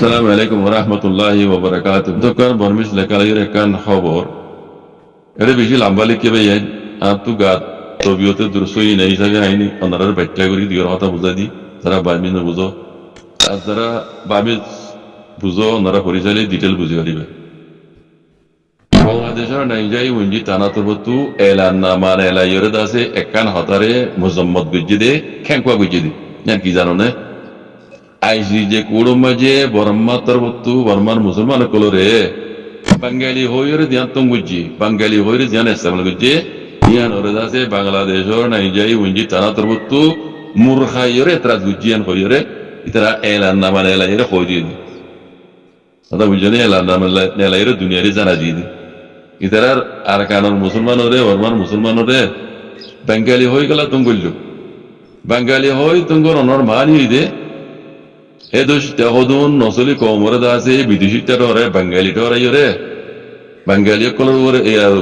আসসালামু আলাইকুম ওয়া রাহমাতুল্লাহি ওয়া বারাকাতুহু। দোকান বর্মিস লেখালেখির একখান খবর এটা বেশি লম্বা লিখে ভাইয়া আর তু গাত তবিয়তে দুরসই নেই হিসাবে আইনি ওনারা ব্যাখ্যা করি দিওর কথা বুঝাই দি যারা বামি না বুঝো আর যারা বামি বুঝো ওনারা পরিচালি ডিটেল বুঝি পারিবে। বাংলাদেশের নাইজাই উঞ্জি টানা তরবতু এলান নামান এলাইয়রে দাসে একখান হতারে মুজম্মদ গুজ্জি দে খেঙ্কুয়া গুজ্জি দি জান কি জানো না আইসি যে কুড়ুম মাঝে বর্মা তরবতু বর্মার মুসলমান কলরে বাঙালি হইরে দিয়ান তুম গুজ্জি বাঙালি হইরে দিয়ান ইস্তেমাল গুজ্জি ইয়ান ওরে দাসে বাংলাদেশের নাইজাই উঞ্জি টানা তরবতু মুরখাইরে এতরাজ গুজ্জিয়ান হইরে ইতারা এলান নামান এলাইয়রে হই দিয়ে দি কথা বুঝলি এলান নামান এলাইয়রে দুনিয়ারে জানা দিয়ে দি ইতারার আর কানোর মুসলমান ওরে বর্মার মুসলমান ওরে বাঙালি হয়ে গেল তুমি বললো বাঙালি হই তোমার অনর মানি দে হে দোষটা হদুন নসলি কমরে দাসে বিদেশিটা রে বাঙালি টরে রে বাঙালি কলরে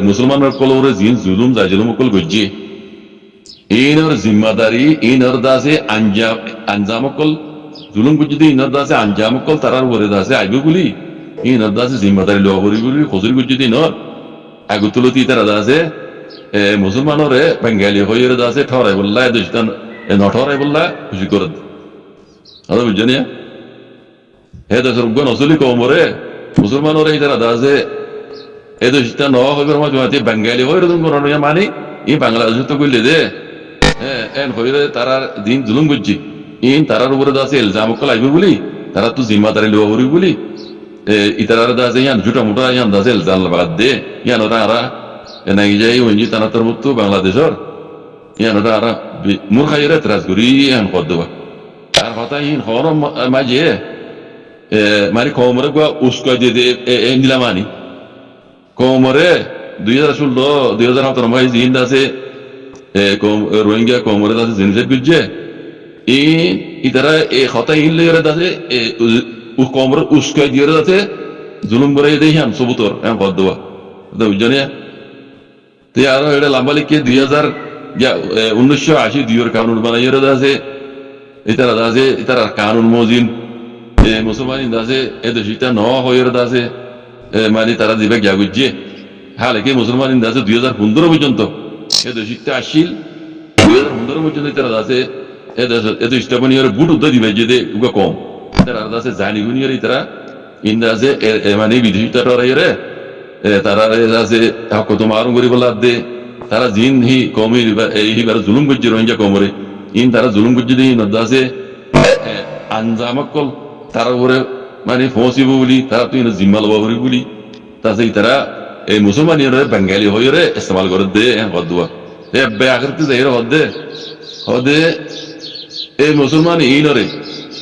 মুসলমানের কলরে জিন জুলুম জাজলুম কল গজ্জি ইনর জিম্মাদারি ইনর দাসে আঞ্জাম কল জুলুম গজ্জি ইনর দাসে আঞ্জাম কল তারার ওরে দাসে আইবে বলি ইনর দাসে জিম্মাদারি লহরি বলি খজুরি গজ্জি নর আগুতুলতি তারা দাসে মুসলমানরে বাঙালি হয়ে দাসে ঠরাই বললা দোষটা নঠরাই বললা খুশি করে কথা বুঝছো নিয়া হে দেশের উগ্র নসলি কমরে মুসলমান ওরা ইতারা দাসে এ দেশটা ন হইবার মাঝে বাঙালি হয়ে তুমি মানি ই বাংলাদেশ তো কইলে দে হ্যাঁ এন হইলে তারা দিন জুলুম করছি ইন তারার উপরে দাসে এলজাম কল আইবে বলি তারা তো জিম্মাদারি লওয়া করি বলি ইতারার দাসে ইয়ান জুটা মুটা ইয়ান দাসে এলজাম বাদ দে ইয়ান ওরা আরা নাই যাই ওই তানাতার মতো বাংলাদেশের ইয়ান ওরা আরা মূর্খাইরে ত্রাস করি ইয়ান কর দেবা আর কথা ইন হর মাঝে মানে কমরে গুয়া উস্কা দিয়ে নিলাম আনি কমরে 2016 2017 মাই জিন আছে রোহিঙ্গা কমরে আছে জিনিসের গুজে ইতারা কথা ইন লেগে আছে কমরে উস্কা দিয়ে আছে জুলুম করে দেই হাম সবুতর এম কর দেওয়া বুঝজনে তে আরো এটা লম্বা লিখে 1980 দুইয়ের কানুন বানাই আছে ইতারা আছে ইতারা কানুন মজিন মুসলমান দাসে এ দেশটা ন হয়ে দাসে মানে তারা দিবে গিয়া গুজছে হালে কি মুসলমান দাসে 2015 পর্যন্ত এ দেশটা আসিল 2015 পর্যন্ত তারা দাসে এ দেশটা মানে বুট উদ্যোগ দিবে যে উগা কম তারা দাসে জানি গুনিয়ে তারা ইন্দাসে মানে বিদেশিটা রে তারা দাসে হক তোমার গরি বলা দে তারা জিন হি কমি এইবার জুলুম করছে রোহিঙ্গা কমরে ইন তারা জুলুম করছে দিন দাসে আঞ্জামকল তারা উপরে মানে পৌঁছিব বলি তারা তো জিম্মা লব করি বলি তাছে তারা এই মুসলমানের বাঙালি হয়ে রে ইস্তেমাল করে দে হদুয়া আখেরতে যাই হদে এই মুসলমান ইনরে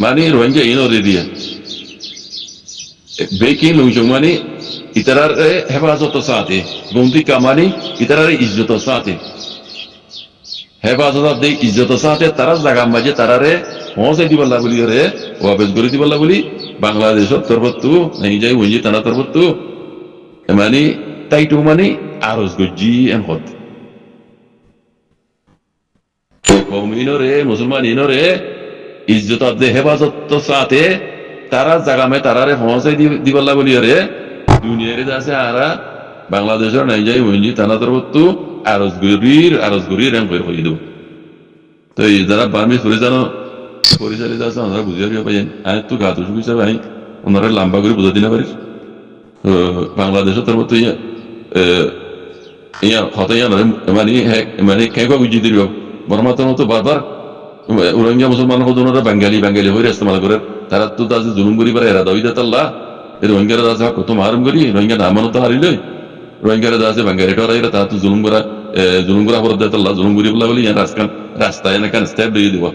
মানে রোহিঙ্গা ইনরে দিয়ে বেকিন লুইজং মানে ইতারার হেফাজত সাথে বন্দি কামানি ইতারার ইজ্জত সাথে হেফাজত দে ইজ্জত সাথে তারা জায়গা মাঝে তারারে পৌঁছাই দিবাল্লা বলি রে ওয়াবেজ করে দিবাল্লা বলি বাংলাদেশের তরফতু নাই যাই উঞ্জি টানা তরফতু মানে তাইটু মানে আরজ গজ্জি এম হদ কমিনরে মুসলমান ইনরে ইজ্জত দে হেফাজত সাথে তারা জায়গা মে তারারে পৌঁছাই দিবাল্লা বলি রে দুনিয়ারে আছে আরা বাংলাদেশের নাই যাই উঞ্জি টানা তরফতু আরজ গরির এম করে হয়ে দেব তো এই যারা বার্মিস পরিচালিত আছে ওনারা বুঝিয়ে পাইছেন আমি তো গাত অসুখ হিসাবে আমি ওনারা লম্বা করে বুঝাতে না পারিস বাংলাদেশের তোর মতো মানে খেয়ে বুঝিয়ে দিল বর্মা তোর মতো বারবার রোহিঙ্গা মুসলমান ওনারা বাঙালি হয়ে ইস্তেমাল করে তারা তো তাদের জুলুম করি পারে এরা দাবি দাতাল্লাহ এই রোহিঙ্গারা আছে কত মারুম করি রোহিঙ্গা নামানো তো হারিল রোহিঙ্গারা আছে বাঙালি টরাইরা তারা তো জুলুম করা পর দাতাল্লাহ জুলুম করি বলা বলি রাস্তায় এখানে স্টেপ দিয়ে দিব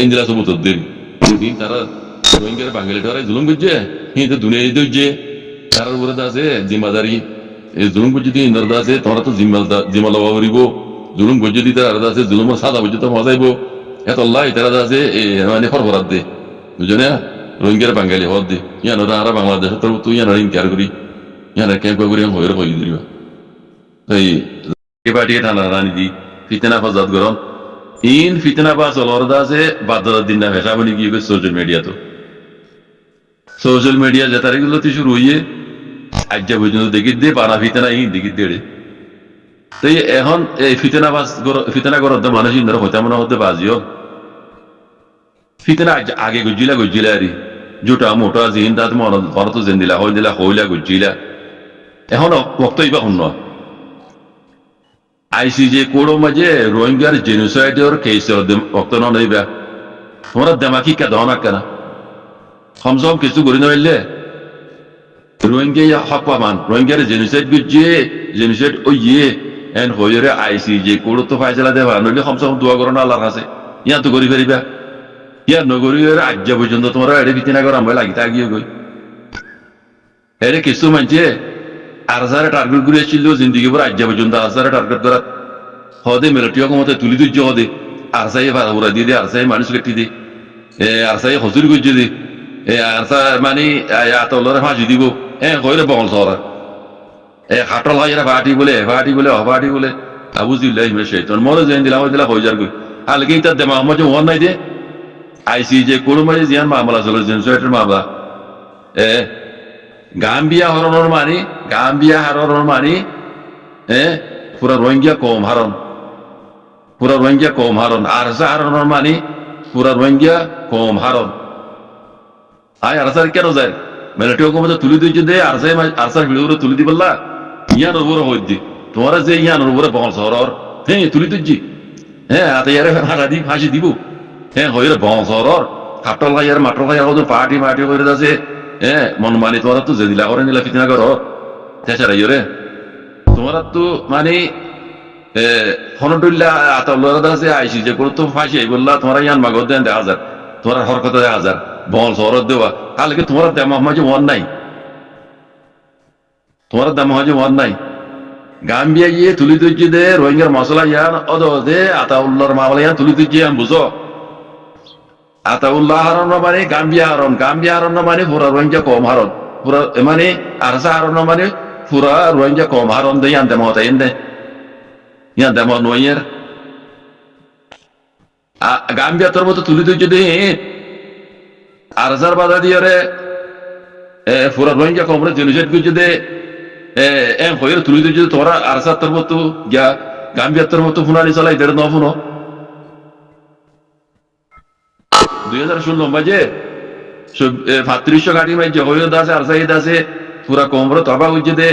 এঞ্জেলা সব উত্তর দেরি তারা রোহিঙ্গার বাঙালি ঠরাই জুলুম করছে কিন্তু দুনিয়া দিচ্ছে তার উপরে আছে জিম্মাদারি জুলুম করছে দিন আছে তোমরা তো জিম্মা লওয়া করিব জুলুম করছে দি তারা আছে জুলুমের সাদা বুঝে তো মজাইব এত আল্লাহ তারা আছে মানে ফরফরাত দে বুঝো না রোহিঙ্গার বাঙালি হদ দে ইয়ানোরা আর বাংলাদেশের তরফ তুই ইয়ানোরা ইনকার করি ইয়ানোর ক্যাম্প করি হয়ে হয়ে দিবা তাই পাঠিয়ে ঠান্ডা রানি দি ফিতেনা ফজাদ গরম ইন ফিতনা বা চলর আছে বাদ দিন না ভেসা বনি কি সোশ্যাল মিডিয়া তো সোশ্যাল মিডিয়া যেতারিগুলো তো শুরু হইয়ে আজ্ঞা পর্যন্ত দেখি দিয়ে পানা ফিতেনা ই দেখি দেড়ে তো এখন এই ফিতেনা করার মানুষ ইন্দ্র হইতে মনে হতে বাজিও ফিতেনা আগে গুজিলা আরি জোটা মোটা জিন তাত মরত জেন দিলা হইলা গুজিলা এখন বক্ত ইবা শুন আইসিজে কোড়ো মাঝে রোহিঙ্গার জেনোসাইডের কেসের বক্ত নইবা তোমরা দেমাকি কে দহনা কেনা সমসম কিছু করি নইলে রোহিঙ্গা হক পামান রোহিঙ্গার জেনোসাইড গুজিয়ে জেনোসাইড ও ইয়ে এন হইরে আইসিজে কোড়ো তো ফাইসলা দেবা নইলে সমসম দোয়া করো না আল্লাহর কাছে ইয়া তো করি ফেরিবা ইয়া নগরী আজ্ঞ পর্যন্ত তোমরা এড়ে বিতিনা করা আমরা লাগি তাগিয়ে গই এড়ে কিছু মানছে আরসারে টার্গেট করে ছিল জিন্দিগি পর আজ্ঞ পর্যন্ত আরসারে টার্গেট করা হদে মিলিটারি ক্ষমতা তুলি তুজ্য হদে আরসাই ভাড়া দিয়ে দে আরসাই মানুষ কেটে দে আরসাই হজুর গুজে দে আরসা মানে আতলরে ফাঁসি দিব কইরে বহল সরা হাটল হয় ফাটি বলে আবুজিল্লাহ সেইতন মরে যেন দিলাম হয়ে যার গই আলকে তার দেমা আমার যে ওয়ান নাই দে আইসিজে কোড়ো মাঝে জিয়ান মামলা চলে জেনোসাইডের মামলা গাম্বিয়া হরণর মানি পুরা রোহিঙ্গা কম হারণ আরসা হারণর মানি পুরা রোহিঙ্গা কম হারণ আরসার কেন যায় মিলিটারি হুকুমতে তুলি দিয়েছে দে আরসার ভিড়ে তুলি দি বললা ইয়ান উপরে হইতে তোমার যে ইয়ান উপরে বহল শহর তুলি দিচ্ছি আতে ইয়ারে ফাঁসি দিব হইরে বহল শহর হাটল খাইয়ার মাটল খাইয়ার পার্টি করে আছে মন মানি তোমার তো যে দিলা করে নিলা ফিতনা করো তেছাড়া ইয়ে তোমার তো মানে হনটুল্লা আতল্লার আছে আইসি যে করতো ফাঁসি বললা তোমার ইয়ান মাগর দেন 1000 তোমার হরকত 1000 বল শহরত দেওয়া কালকে তোমার দাম মাঝে ওয়ান নাই গাম্বিয়া গিয়ে তুলি তুজি দে রোহিঙ্গার মশলা ইয়ান অদ দে আতাউল্লাহর মামলা ইয়ান তুলি তুজি ইয়ান বুঝো আতাউল্লাহ হারণ মানে গাম্বিয়া হারণ মানে পুরা রোহিঙ্গা কম হারণ পুরা মানে আরসা হারণ মানে পুরা রোহিঙ্গা কম হারণ দে ইয়ান দেমত ইয়ান দেমত নইয়ের গাম্বিয়া তোর মতো তুলি তুজি দে আরসার বাধা দিয়ে রে পুরা রোহিঙ্গা কমরে জেনোসাইড গুজি দে হইরে তুলি তুজি তোরা আরসার তোর মতো গিয়া গাম্বিয়া তোর মতো ফুনানি চালাই দেড় নফুনো 2016 মাঝে 3500 গাড়ি মাঝে হইরে দাসে আরসাই দাসে পুরা কমরে তবা গুজি দে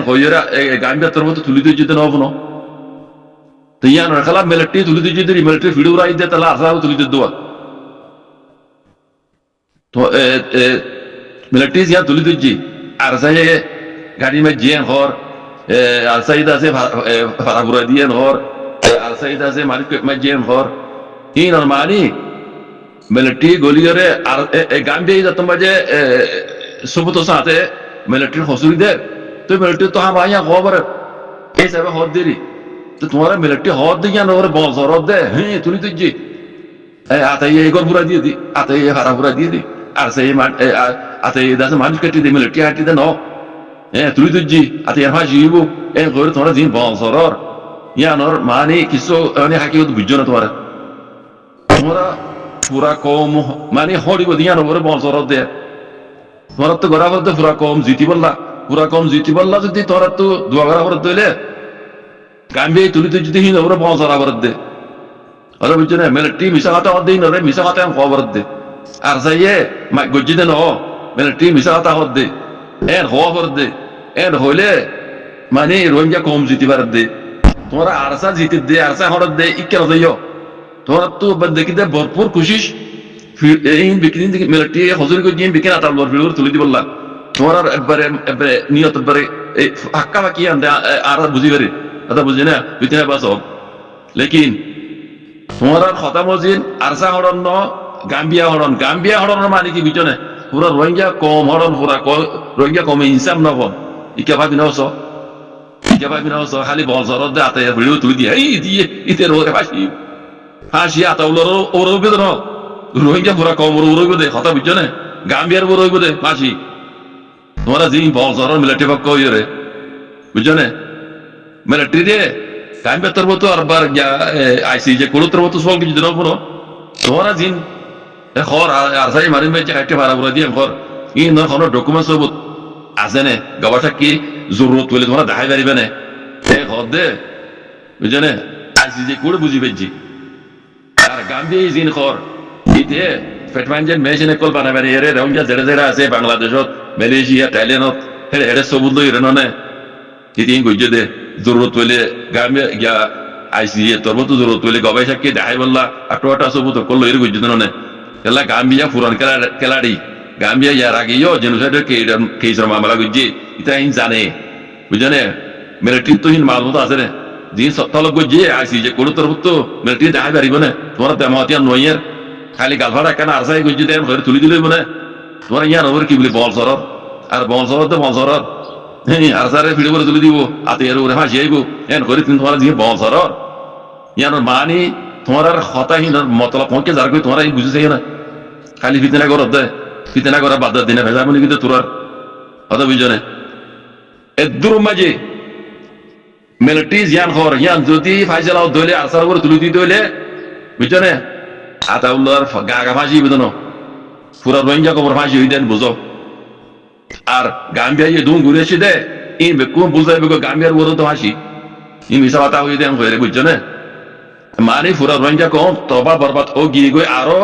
হইরে গাম্বিয়া তোর মতো তুলি তুজি দে নফুনো তো ইয়ান রাখলা মিলিটারি তুলি তুজি দে মিলিটারি ভিডিও রাই দে তাহলে আরসাও তুলি দে দোয়া তো মিলিটারি ইয়ান তুলি তুজি আরসাই গাড়ি মাঝে জিয়ান হর আরসাই দাসে ভাড়া দিয়ে হর আরসাই দাসে মালিক মাঝে জিয়ান হর মানি মিলিটারি গলিয়রে আর গাম্বিয়া যাতম বাজে সবুত সাথে মিলিটারি হসুরি দে তো মিলিটারি তো হাম আইয়া খবর এই সাবে হদ দেরি তো তোমার মিলিটারি হদ দিয়ে নরে বল সরদ দে তুলি তুজি আতাই এগর পুরা দিয়ে দি আতাই হারা পুরা দিয়ে দি আর সেই আতাই দাসে মানুষ কেটে দি মিলিটারি হাঁটি দে ন তুলি তুজি আতাই আর ফাঁসি হইব করে তোমার দিন বল সরর ইয়ানর মানে কিছু হাকি বুঝছো না তোমার তোমরা পুরা কম মানে হরিব দিয়া নবরে বছর দে তোমরা তো গড়া করতে পুরা কম জিতি বললা যদি তোরা তো দোয়া করা করে দইলে গাম্বিয়া তুলি তুই যদি হিন ওরে বছর আবার দে আরে বুঝছো না মিলিটারি মিশা কথা দিন রে মিশা কথা খবর দে আর যাইয়ে গজ্জি দে ন মিলিটারি মিশা কথা হদ দে খবর দে হইলে মানে রোহিঙ্গা কম জিতি পার দে তোমরা আরসা জিতি দে আরসা হরদ দে ইকে যাইও তোরা তো দেখি দে ভরপুর কোশিশ বিকিনি মিলিটারি হজুরি করে গিয়ে বিকিন আতাল ভিডিও তুলি দি বললা তোমার একবারে নিয়ত একবারে এই হাক্কা বাকি আনতে আর বুঝি পারি কথা বুঝি না বিতিনা বাস লেকিন তোমার কথা মজিন আরসা হরণ ন গাম্বিয়া হরণ মানে কি বুঝছো না পুরা রোহিঙ্গা কম হরণ পুরা রোহিঙ্গা কমে ইনসাম নকম ইকে ভাবি নস খালি বছর দে আতে ভিডিও তুলি দিয়ে এই দিয়ে ইতে রোগে ফাঁসি আতাউলার ওরবে ন রোহিঙ্গা পুরা কম ওরবে দে কথা বুঝছো না গাম্বিয়ার ওরবে দে ফাঁসি তোমরা যে বছর মিলিটারি পক্ষ ইয়ে বুঝছো না মিলিটারি রে গাম্বিয়ার তোর মতো আর বার আইসি যে কোনো তোর মতো সব কিছু দিন তোমরা জিন খর আর সাই মারিন বেচে খাইতে ভাড়া করে দিয়ে খর ই নয় কোনো ডকুমেন্ট সবুত আছে নে গবাসা কি জরুরত বলে তোমরা দেখাই পারিবে না খর দে বুঝছে আইসি যে করে বুঝি পেয়েছি আর গাম্বি জিন খর ইতে ফেটমানজেন মেশিনে কল বানাবে এরে রঙিয়া জেড়ে জেড়ে আছে বাংলাদেশত মালয়েশিয়া থাইল্যান্ডত হেরে হেরে সবুত লই রে ননে ইতিন গুজে দে জরুরত বলে গাম্বি গিয়া আইসি তোর তো জরুরত বলে গবাসা কি দেখাই বললা আটোটা সবুত কল লই রে গুজে ননে এলা গাম্বিয়া পুরান খেলাড়ি গাম্বিয়া ইয়ার আগেও জেনোসাইডের কেসের মামলা গুজি এটা ইন জানে বুঝনে মিলিটারি তো হিন মালমতো আছে রে জিন সত্তালক গুজি আইসি যে কোনো তোর তো মিলিটারি দেখাই পারিব না তোমার দেমাতিয়া নয়ের খালি গালফাড়া কেন আরসাই গুজি দেন ঘরে তুলি দিলে মানে তোমার ইয়ার ওর কি বলি বল সরর আর বল সরর তো বল সরর হ্যাঁ আরসারে ভিডিও করে তুলি দিব আতে এর ওরে হাসি আইব এন ঘরে তুমি তোমার যে বল সরর ইয়ার মানি তোমার আর হতাহীন মতলব পৌঁছে যার কই তোমার বুঝে চাই না খালি ফিতনা করত দে ফিতনা করা বাদ দিনে ভেজা মনে কিন্তু তোর কথা বুঝনে এদুর মাঝে মিলিটারি জিয়ান খর ইয়ান যদি ফাইজালাও দইলে আরসার করে তুলি দিতে হইলে বুঝনে আতাউল্লাহর গা ফাঁসি বুঝন পুরা রোহিঙ্গা কবর ফাঁসি হই দেন বুঝো আর গাম্বিয়া যে দুম ঘুরেছি দে ই বেকুম বুঝাইবে গাম্বিয়ার ওর তো হাসি ই মিশা কথা হই দেন হয়ে বুঝনে মানে পুরা রোহিঙ্গা কম তবা বরবাদ ও গিয়ে গই আরো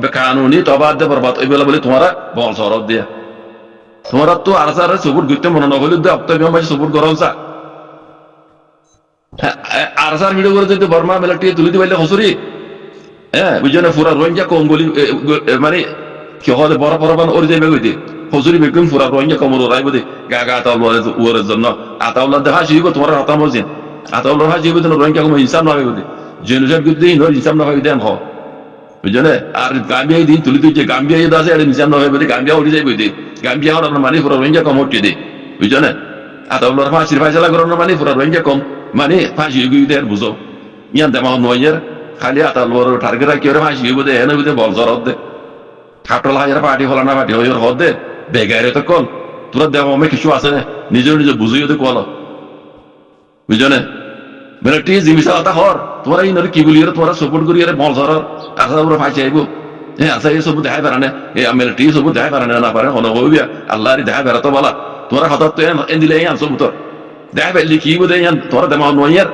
কানুনি তবা দে বরবাদ ওই বেলা বলে তোমারা বল সরব দিয়া তোমারা তো আরসার সবুর গুতে মনে না হইলে দে অক্টোবর মাসে সবুর গরম চা আরসার ভিডিও করে যদি বর্মা মিলিটারি তুলি দিবাইলে হসুরি হ্যাঁ বুঝনে পুরা রোহিঙ্গা কম বলি মানে কি হলে বড় বড় বান ওর যাইবে কইতে হজুরি বেগুন পুরা রোহিঙ্গা কম রাইব দে গা গা আতাউল্লাহ ওর জন্য আতাউল্লাহ দেখা শিব তোমার হাতা মজিন আতাউল্লাহ হাজিব দেন রোহিঙ্গা কম হিসাব না হইব দে জেনুসাইড গুদি নর হিসাব না হইবে দেন হ বুঝনে আর গাম্বিয়া দিন তুলি তুই গাম্বিয়া ইদা আছে আর হিসাব না হইবে দে গাম্বিয়া উড়ি যাইব দে গাম্বিয়া হল মানে পুরা রোহিঙ্গা কম উঠে দে বুঝনে আতাউল্লাহ ফাঁসির ফাইসালা করার মানে পুরা রোহিঙ্গা কম মানে ফাঁসি গুই দেন বুঝো ইয়ান দেমা নয়ের খালি আতাউল্লাহর টার্গেট রাখি ওরে ফাঁসি হইব দে এনে বুঝে বল জরদ দে খাটল হাজার পার্টি হল না পার্টি হইর হদ দে বেগাইরে তো কল তোরা দেব আমি কিছু আছে না নিজের নিজে বুঝিও তো কল বুঝনে মিলিটারি জিমিসা আতা হর তোরা ইনরে কি বলি তোরা সাপোর্ট করি আরে বল ধরার আশা পুরো ফাঁসি আইব হ্যাঁ আশা এই সব দেখাই পারে না এই মিলিটারি সব দেখাই পারে না পারে হন হইবিয়া আল্লাহর দেখাই পারে তো বলা তোরা হঠাৎ তো এন দিলে এই আনছো তোর দেখাই পাইলি কি বলে তোরা দেমা নয়ার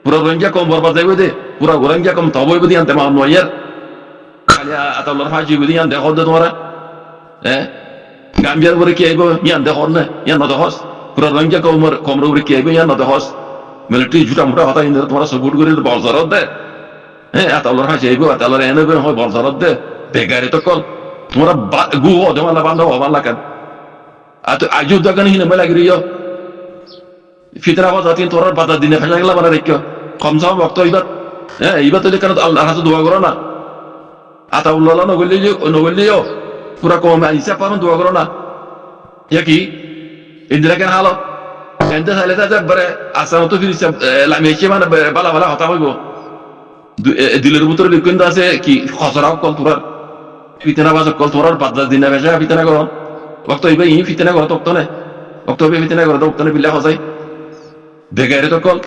পুরো রোহিঙ্গা কম বরবাদ যাইব দে পুরো রোহিঙ্গা কম তবইব দিয়ান দেমা নয়ার খালি আতাউল্লাহর ফাঁসি হইব দিয়ান দেখো দে তোমরা হ্যাঁ গাম্বিয়ার উপরে কি আইব ইয়ান দেখো না ইয়ান না দেখস পুরো রোহিঙ্গা কমর উপরে কি আইব ইয়ান না দেখস মিলিটারি ঝুটা মুটা হতা ইন্দে তোমরা সাপোর্ট করে বল জরদ দে হ্যাঁ আতাউল্লাহর ফাঁসি আইব আতাউল্লাহর এনে হয় বল জরদ দে বেগারে তো কল তোমরা গু দেমালা বান্ধব হবার কেন আর তো আজও দোকানে হিনে মেলা গিয়ে ফিতরা বাজাতি তোর বাধা দিনে ফেলা গেলা বানা রেখো কমসম বক্ত এইবার হ্যাঁ এইবার তো কেন আল্লাহর হাতে দোয়া করো না আতাউল্লাহ নগলিও পুরা কম হিসাব পাবেন দোয়া করো না ইয়া কি ইন্দিরা কেন হালো এনতে চাইলে যাবারে আসাম তো ফিরিস লামিয়েছে মানে বালা বালা হতা হইব দিলের ভিতরে লিখুন আছে কি খসরা কল তোরার ফিতনা বাজার কল তোরার বাদা দিনে ভেসা ফিতনা করো বক্ত এইবার ই ফিতনা করো তক্ত নে বক্ত ফিতনা করো তক্ত নে বিল্লা হসাই বেগারে তো কল